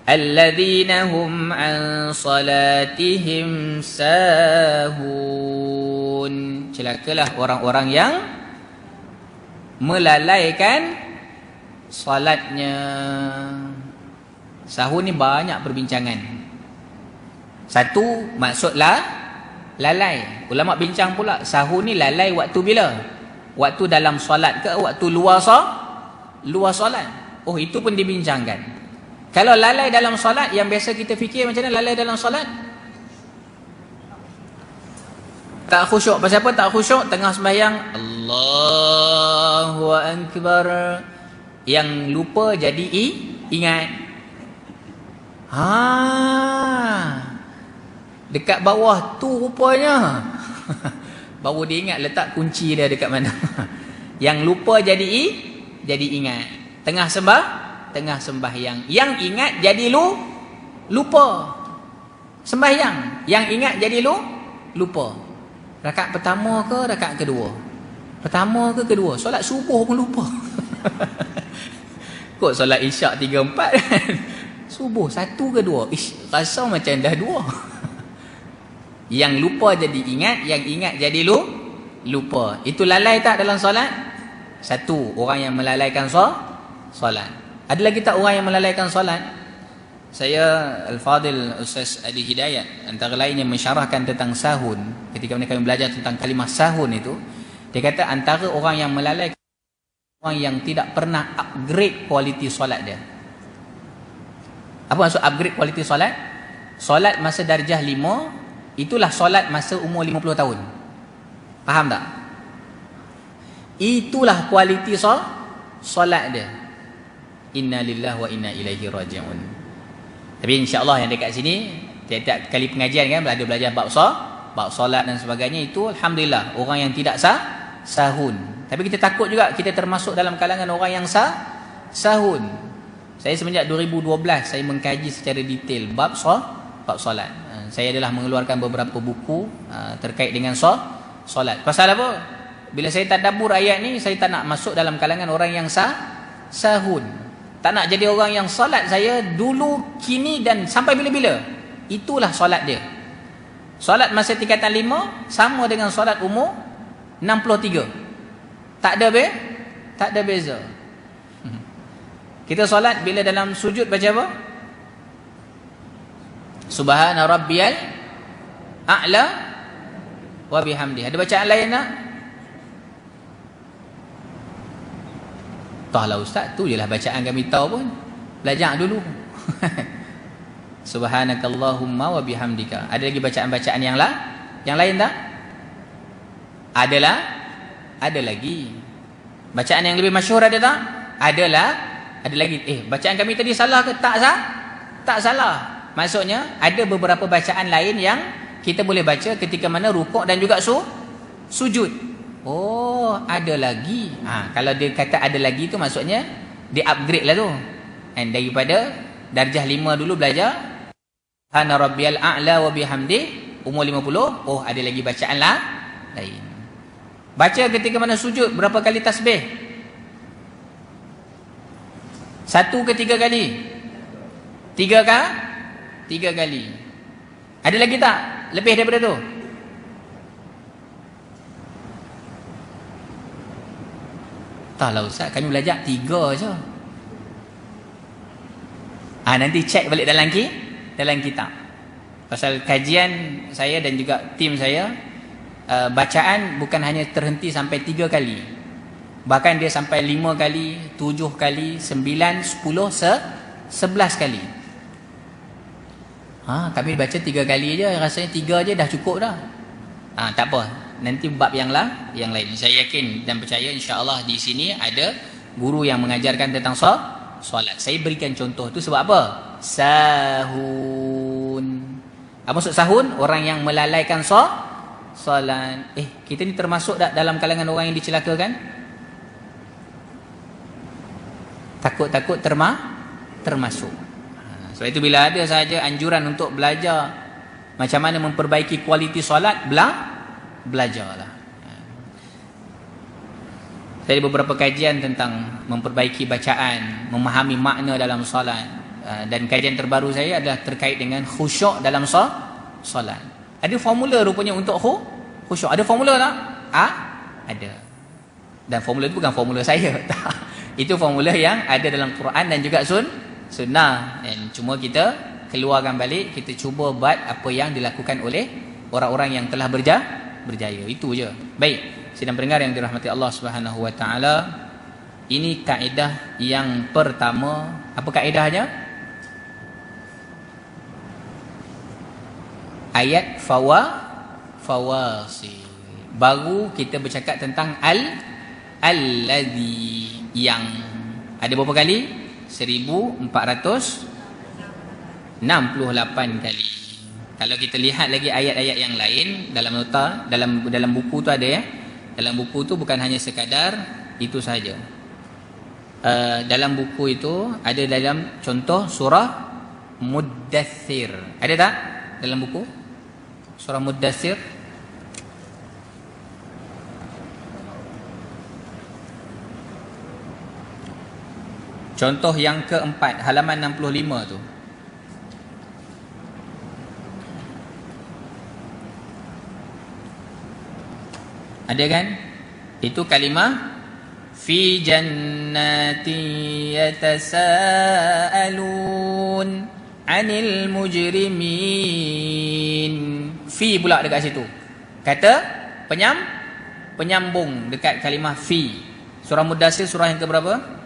Alladzina hum an salatihim sahun. Celakalah orang-orang yang melalaikan salatnya. Sahun ni banyak perbincangan. Satu, maksudlah lalai. Ulama bincang pula, sahun ni lalai waktu bila? Waktu dalam solat ke waktu luar solat? Itu pun dibincangkan. Kalau lalai dalam solat, yang biasa kita fikir macam mana lalai dalam solat? Tak khusyuk. Pasal apa tak khusyuk? Tengah sembahyang, Allahu Akbar, yang lupa jadi ingat. Dekat bawah tu rupanya. Baru dia ingat letak kunci dia dekat mana. Yang lupa jadi ingat. Tengah sembahyang. Yang ingat jadi lupa. Sembahyang. Yang ingat jadi lupa. Rakaat pertama ke rakaat kedua? Pertama ke kedua? Solat subuh pun lupa. Kok solat isyak 3-4 kan? Subuh 1 ke 2? Rasa macam dah 2. Yang lupa jadi ingat, yang ingat jadi lupa. Itu lalai tak dalam solat? Satu, orang yang melalaikan solat. Ada lagi tak orang yang melalaikan solat? Saya Al-Fadil Ustaz Adi Hidayat, antara lain yang mensyarahkan tentang sahun, ketika kami belajar tentang kalimah sahun itu, dia kata antara orang yang melalaikan, orang yang tidak pernah upgrade kualiti solat dia. Apa maksud upgrade kualiti solat? Solat masa darjah 5, itulah solat masa umur 50 tahun. Faham tak? Itulah kualiti solat dia. Inna lillahi wa inna ilaihi raji'un. Tapi insya-Allah yang dekat sini, tiap-tiap kali pengajian kan ada belajar bab solat dan sebagainya, itu alhamdulillah orang yang tidak sahun. Tapi kita takut juga kita termasuk dalam kalangan orang yang sahun. Saya semenjak 2012 saya mengkaji secara detail bab solat. Saya adalah mengeluarkan beberapa buku terkait dengan solat. Pasal apa? Bila saya tadabbur ayat ni, saya tak nak masuk dalam kalangan orang yang sahun. Tak nak jadi orang yang solat saya dulu, kini dan sampai bila-bila. Itulah solat dia. Solat masa tingkatan 5 sama dengan solat umur 63. Tak ada beza. Kita solat bila dalam sujud baca apa? Subhana rabbiyal a'la wa bihamdi. Ada bacaan lain tak? Tahlah ustaz, tu jelah bacaan kami tahu pun. Belajar dulu. Subhanakallahumma wa bihamdika. Ada lagi bacaan-bacaan yang lain tak? Ada lagi. Bacaan yang lebih masyhur ada tak? Ada lagi. Bacaan kami tadi salah ke? Tak salah. Maksudnya ada beberapa bacaan lain yang kita boleh baca ketika mana rukuk dan juga sujud. Oh, ada lagi. Kalau dia kata ada lagi tu maksudnya dia upgrade lah tu. And daripada darjah 5 dulu belajar Subhana rabbiyal a'la wa bihamdi, umur 50, oh ada lagi bacaan lah lain. Baca ketika mana sujud berapa kali tasbih? 1 ke 3 kali? 3 kah? 3 kali. Ada lagi tak lebih daripada tu? Taklah Ustaz, kami belajar 3 je. Nanti cek balik dalam kitab. Pasal kajian saya dan juga tim saya, bacaan bukan hanya terhenti sampai 3 kali. Bahkan dia sampai 5 kali, 7 kali, 9, 10, 11 kali. Kami baca 3 kali je, rasanya 3 je dah cukup dah. Tak apa. Nanti bab yang lain. Saya yakin dan percaya insya-Allah di sini ada guru yang mengajarkan tentang solat. Saya berikan contoh tu sebab apa? Sahun. Apa maksud sahun? Orang yang melalaikan solat. Kita ni termasuk tak dalam kalangan orang yang dicelakakan? Takut-takut termasuk. Sebab itu bila ada sahaja anjuran untuk belajar macam mana memperbaiki kualiti solat, belajarlah. Saya ada beberapa kajian tentang memperbaiki bacaan, memahami makna dalam solat, dan kajian terbaru saya adalah terkait dengan khusyuk dalam solat. Ada formula rupanya untuk khusyuk. Ada formula tak? Ada. Dan formula itu bukan formula saya. Itu formula yang ada dalam Quran dan juga sunnah. Dan cuma kita keluarkan balik, kita cuba buat apa yang dilakukan oleh orang-orang yang telah berjaya. Itu je. Baik, sidang pendengar yang dirahmati Allah Subhanahu wa taala, ini kaedah yang pertama. Apa kaedahnya? Ayat fawasi. Baru kita bercakap tentang alladhi, yang ada berapa kali? 1468 kali. Kalau kita lihat lagi ayat-ayat yang lain dalam nota, dalam buku tu ada ya. Dalam buku tu bukan hanya sekadar itu saja. Dalam buku itu ada dalam contoh surah Muddathir. Ada tak dalam buku? Surah Muddathir. Contoh yang keempat, halaman 65 tu. Ada kan? Itu kalimah fi jannati yatasaalun 'anil mujrimin. Fi pula dekat situ. Kata penyambung dekat kalimah fi. Surah Muddathir surah yang ke berapa?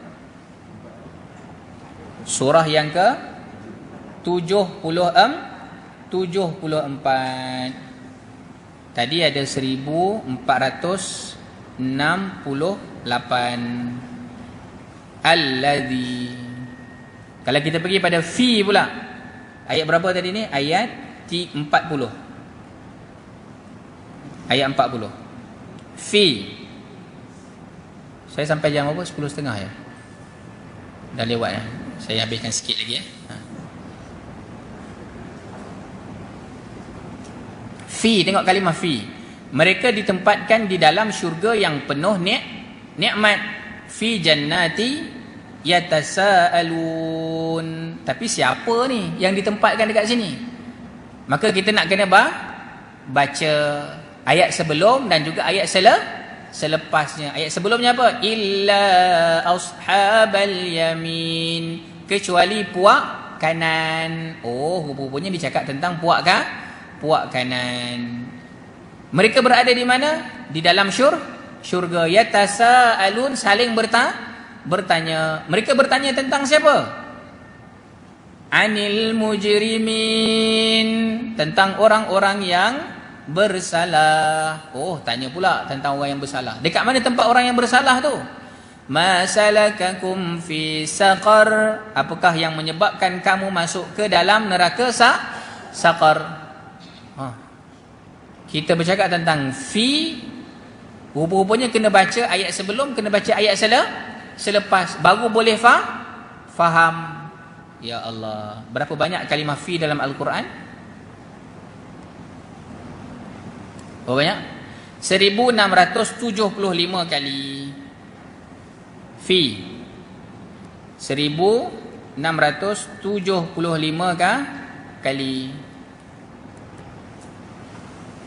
Surah yang ke 74. Tadi ada 1468. Alladhi. Kalau kita pergi pada fi pula, ayat berapa tadi ni? Ayat 40. Ayat 40. Fi. Saya sampai jam apa? 10.30 ya. Dah lewat ya. Saya habiskan sikit lagi ya. Fi, tengok kalimah fi. Mereka ditempatkan di dalam syurga yang penuh nikmat. Fi jannati yatasaalun. Tapi siapa ni yang ditempatkan dekat sini? Maka kita nak kena baca ayat sebelum dan juga ayat selepasnya. Ayat sebelumnya apa? Illa ashabal yamin. Kecuali puak kanan. Oh, rupanya dicakap tentang puak kanan. Mereka berada di mana? Di dalam syurga. Yatasaalun, saling bertanya. Mereka bertanya tentang siapa? Anil mujrimin, tentang orang-orang yang bersalah. Oh, tanya pula tentang orang yang bersalah. Dekat mana tempat orang yang bersalah tu? Masalakakum fi saqar. Apakah yang menyebabkan kamu masuk ke dalam neraka saqar? Kita bercakap tentang fi Rupa-rupanya kena baca ayat sebelum, kena baca ayat selepas, baru boleh faham. Ya Allah, berapa banyak kalimah fi dalam Al-Quran? Berapa banyak? 1675 kali fi. 1675 kali.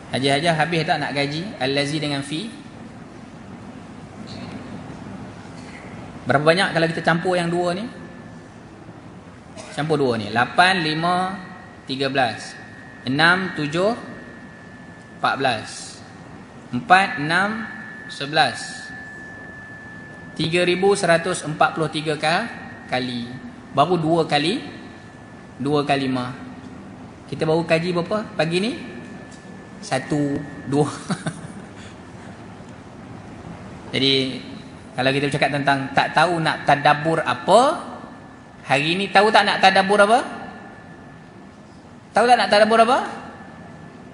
Haji-haji habis tak nak gaji Al-Lazi dengan fi? Berapa banyak kalau kita campur yang dua ni? Campur dua ni. 8, 5, 13. 6, 7, 14. 4, 6, 11. 3143 kali. Baru 2 kali 5. Kita baru kaji berapa pagi ni? 1, 2. Jadi kalau kita bercakap tentang tak tahu nak tadabbur apa, hari ni tahu tak nak tadabbur apa? Tahu tak nak tadabbur apa?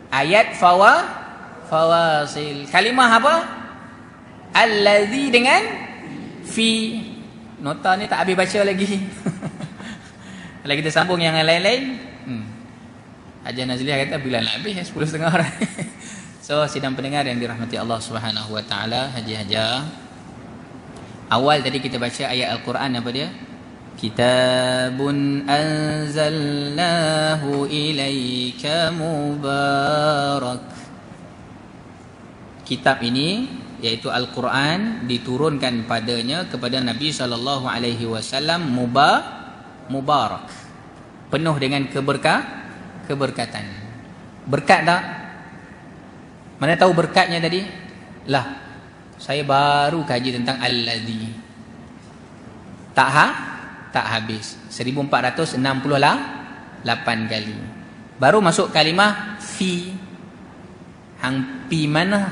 Ayat fawasil. Kalimah apa? Allazi dengan fi. Nota ni tak habis baca lagi. Kalau kita sambung yang lain-lain, Haji Nazliah kata bila nak habis 10.30 orang. So sidang pendengar yang dirahmati Allah Subhanahu wa taala, haji-haja. Awal tadi kita baca ayat Al-Quran apa dia? Kitabun anzalnahu ilaika mubarak. Kitab ini iaitu Al-Quran diturunkan padanya kepada Nabi sallallahu alaihi wasallam mubarak. Penuh dengan keberkatan. Berkat tak? Mana tahu berkatnya tadi? Lah, saya baru kaji tentang Al-Ladzi. Tak habis. 1468 kali. Baru masuk kalimah fi. Hang pi mana?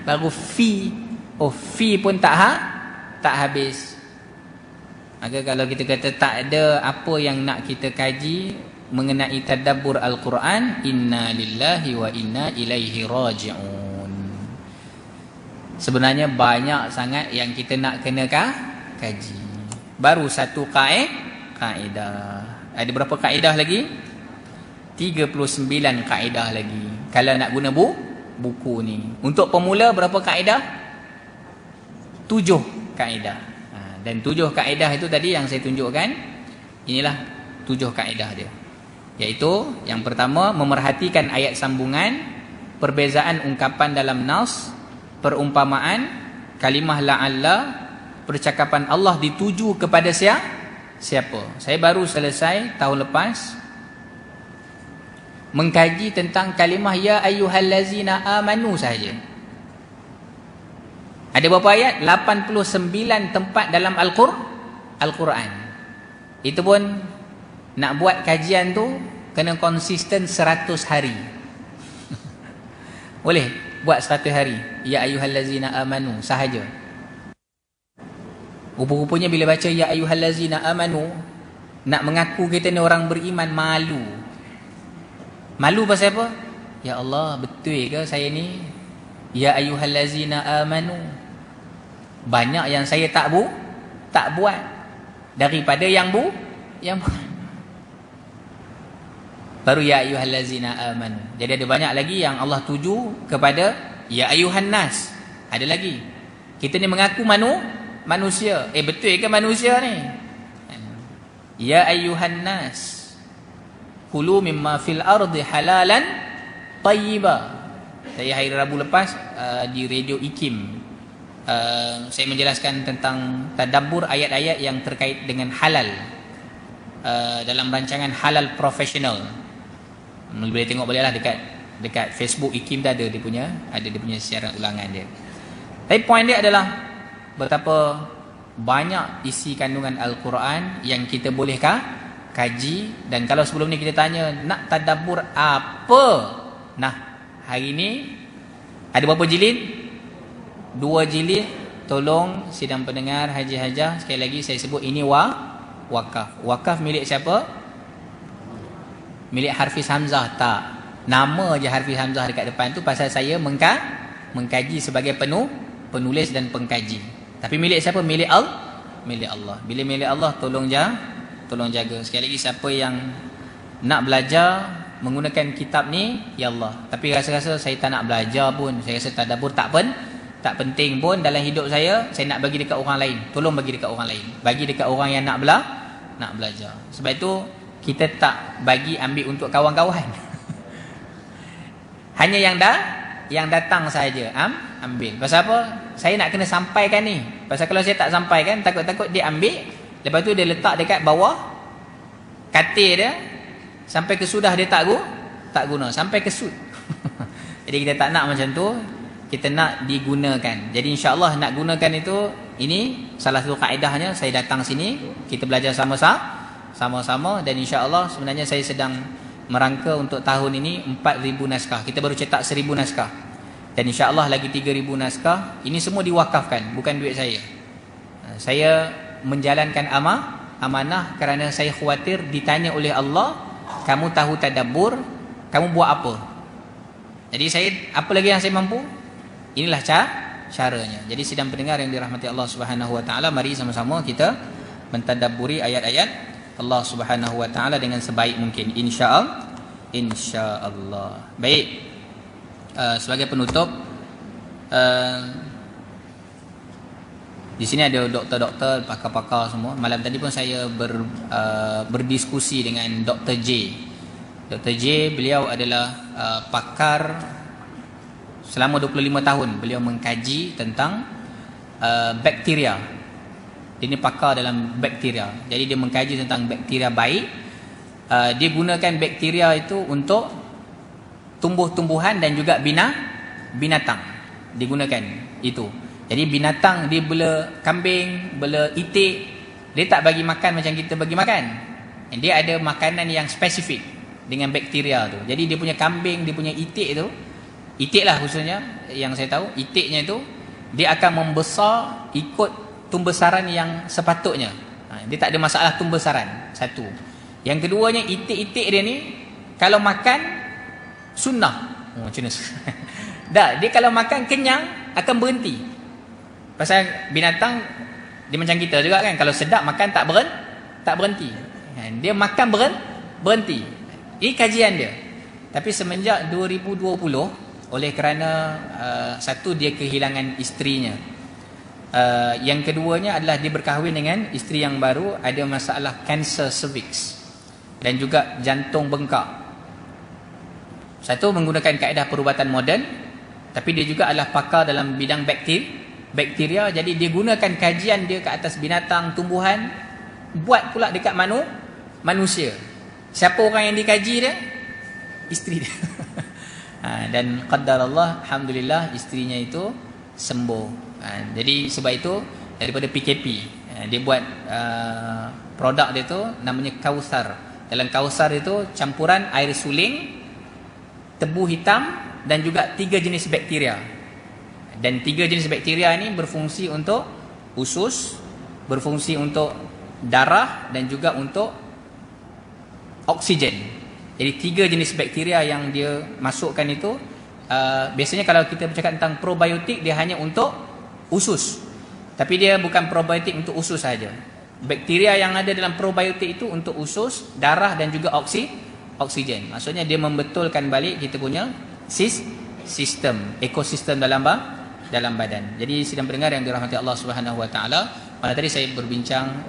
Baru fi. Oh, fi pun tak habis. Maka kalau kita kata tak ada apa yang nak kita kaji mengenai tadabbur Al-Quran, inna lillahi wa inna ilaihi raji'un. Sebenarnya banyak sangat yang kita nak kena kaji. Baru satu kaedah. Ada berapa kaedah lagi? 39 kaedah lagi. Kalau nak guna buku ni. Untuk pemula berapa kaedah? 7 kaedah. Dan 7 kaedah itu tadi yang saya tunjukkan. Inilah 7 kaedah dia. Iaitu yang pertama, memerhatikan ayat sambungan, perbezaan ungkapan dalam nas, perumpamaan, kalimah la'alla, percakapan Allah dituju kepada siapa. Saya baru selesai tahun lepas mengkaji tentang kalimah ya ayyuhallazina amanu sahaja. Ada berapa ayat? 89 tempat dalam Al-Quran. Itu pun nak buat kajian tu kena konsisten 100 hari. Boleh buat 100 hari. Ya ayyuhallazina amanu sahaja. Rupa-rupanya bila baca ya ayyuhallazina amanu, nak mengaku kita ni orang beriman malu. Malu pasal apa? Ya Allah, betul ke saya ni ya ayyuhallazina amanu? Banyak yang saya tak buat daripada yang buat. Baru ya ayyuhallazina amanu. Jadi ada banyak lagi yang Allah tuju kepada ya ayyuhan nas. Ada lagi. Kita ni mengaku manusia. Betul ke manusia ni? Ya ayyuhan nas. Kulu mimma fil ardi halalan tayyiba. Saya hari Rabu lepas di Radio IKIM saya menjelaskan tentang tadabbur ayat-ayat yang terkait dengan halal dalam rancangan Halal Profesional. Boleh tengok bolehlah dekat Facebook IKIM dah ada dia punya siaran ulangan dia. Tapi poin dia adalah betapa banyak isi kandungan Al-Quran yang kita boleh kaji. Dan kalau sebelum ni kita tanya nak tadabbur apa? Nah, hari ni ada berapa jilid? 2 jilid. Tolong sidang pendengar haji hajah, sekali lagi saya sebut ini wakaf. Wakaf milik siapa? Milik Hafiz Hamzah tak? Nama je Hafiz Hamzah dekat depan tu pasal saya mengkaji sebagai penulis dan pengkaji. Tapi milik siapa? Milik Allah. Bila milik Allah, tolong jaga. Sekali lagi, siapa yang nak belajar menggunakan kitab ni, ya Allah. Tapi rasa-rasa saya tak nak belajar pun, saya rasa tadabbur tak penting pun dalam hidup saya nak bagi dekat orang lain. Tolong bagi dekat orang lain. Bagi dekat orang yang nak belajar. Sebab itu kita tak bagi ambil untuk kawan-kawan. Hanya yang datang saja ambil. Pasal apa? Saya nak kena sampaikan ni. Pasal kalau saya tak sampaikan, takut-takut dia ambil, lepas tu dia letak dekat bawah katil dia, sampai kesudah dia tak guna, sampai kesud. Jadi kita tak nak macam tu. Kita nak digunakan. Jadi insya-Allah nak gunakan itu, ini salah satu kaedahnya. Saya datang sini, kita belajar sama-sama, dan insya-Allah sebenarnya saya sedang merangka untuk tahun ini 4,000 naskah. Kita baru cetak 1,000 naskah. Dan insya-Allah lagi 3,000 naskah. Ini semua diwakafkan, bukan duit saya. Saya menjalankan amanah kerana saya khawatir ditanya oleh Allah, kamu tahu tadabbur, kamu buat apa? Jadi saya, apa lagi yang saya mampu? Inilah caranya. Jadi sidang pendengar yang dirahmati Allah Subhanahu wa taala, mari sama-sama kita mentadabburi ayat-ayat Allah Subhanahu wa taala dengan sebaik mungkin, insyaallah. Baik. Sebagai penutup, di sini ada doktor-doktor, pakar-pakar semua. Malam tadi pun saya berdiskusi dengan Dr. J. Dr. J, beliau adalah pakar selama 25 tahun. Beliau mengkaji tentang bakteria. Dia ni pakar dalam bakteria. Jadi dia mengkaji tentang bakteria baik. Dia gunakan bakteria itu untuk tumbuh-tumbuhan dan juga binatang. Digunakan itu. Jadi binatang dia bela kambing, bela itik, dia tak bagi makan macam kita bagi makan. Dia ada makanan yang spesifik dengan bakteria tu. Jadi dia punya kambing, dia punya itik tu, itik lah khususnya yang saya tahu, itiknya itu dia akan membesar ikut tumbesaran yang sepatutnya. Dia tak ada masalah tumbesaran. Satu. Yang keduanya, itik-itik dia ni kalau makan sunnah. Macam mana? Dah, dia kalau makan kenyang akan berhenti. Pasal binatang dia macam kita juga kan, kalau sedap makan tak berhenti. Dia makan berhenti. Ini kajian dia. Tapi semenjak 2020, oleh kerana satu, dia kehilangan isterinya. Yang keduanya adalah dia berkahwin dengan isteri yang baru, ada masalah kanser cervix dan juga jantung bengkak. Satu, menggunakan kaedah perubatan moden, tapi dia juga adalah pakar dalam bidang bakteria. Jadi dia gunakan kajian dia ke atas binatang, tumbuhan, buat pula dekat manusia. Siapa orang yang dikaji dia? Isteri dia. Dan qaddarallah, alhamdulillah, isterinya itu sembuh. Jadi sebab itu daripada PKP, dia buat produk dia tu namanya Kausar. Dalam Kausar itu campuran air suling, tebu hitam dan juga 3 jenis bakteria. Dan 3 jenis bakteria ini berfungsi untuk usus, berfungsi untuk darah dan juga untuk oksigen. Jadi 3 jenis bakteria yang dia masukkan itu, biasanya kalau kita bercakap tentang probiotik, dia hanya untuk usus. Tapi dia bukan probiotik untuk usus saja. Bakteria yang ada dalam probiotik itu untuk usus, darah dan juga oksigen. Maksudnya dia membetulkan balik kita punya sistem, ekosistem dalam badan. Jadi sidang pendengar yang dirahmati Allah Subhanahu wa taala, pada tadi saya berbincang,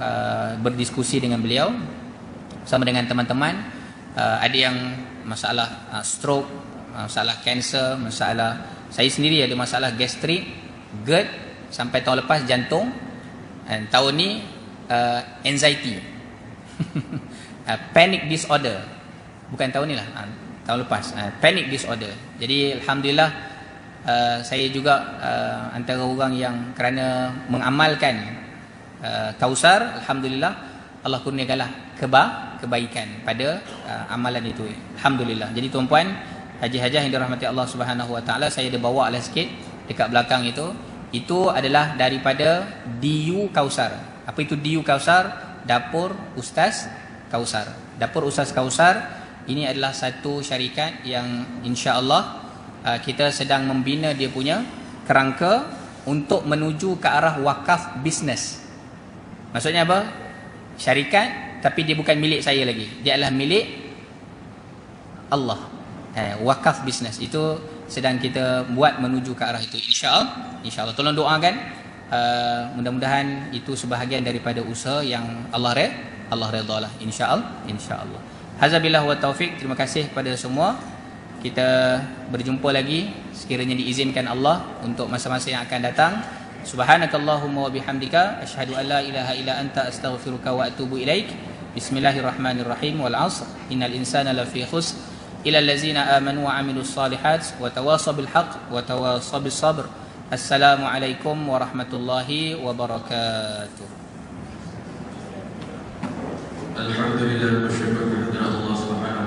berdiskusi dengan beliau sama dengan teman-teman. Ada yang masalah stroke, masalah kanser, masalah, saya sendiri ada masalah gastrik, GERD, sampai tahun lepas jantung, dan tahun ni anxiety. Panic disorder. Bukan tahun ni lah, tahun lepas, panic disorder. Jadi alhamdulillah, saya juga antara orang yang kerana mengamalkan Kausar, alhamdulillah Allah kurniakanlah kebaikan pada amalan itu. Alhamdulillah. Jadi tuan-puan, haji-hajah yang dirahmati Allah Subhanahu wa taala, saya ada bawa lah sikit dekat belakang itu adalah daripada DU Kausar. Apa itu DU Kausar? Dapur Ustaz Kausar. Dapur Ustaz Kausar ini adalah satu syarikat yang insya-Allah kita sedang membina dia punya kerangka untuk menuju ke arah wakaf bisnes. Maksudnya apa? Syarikat, tapi dia bukan milik saya lagi, dia adalah milik Allah. Wakaf bisnes itu sedang kita buat menuju ke arah itu, insya-Allah. Tolong doakan, mudah-mudahan itu sebahagian daripada usaha yang Allah redha lah, insya-Allah. Hazabillah wa taufik. Terima kasih kepada semua. Kita berjumpa lagi sekiranya diizinkan Allah untuk masa-masa yang akan datang. Subhanakallahumma wa bihamdika asyhadu an la ilaha illa anta astaghfiruka wa atubu ilaik. Bismillahirrahmanirrahim. Wal 'ashr innal insana lafi khusr illa allazina amanu wa 'amilus solihat wa tawasaw bil haqq wa tawasaw bis sabr. Assalamualaikum warahmatullahi wabarakatuh. Alhamdulillah.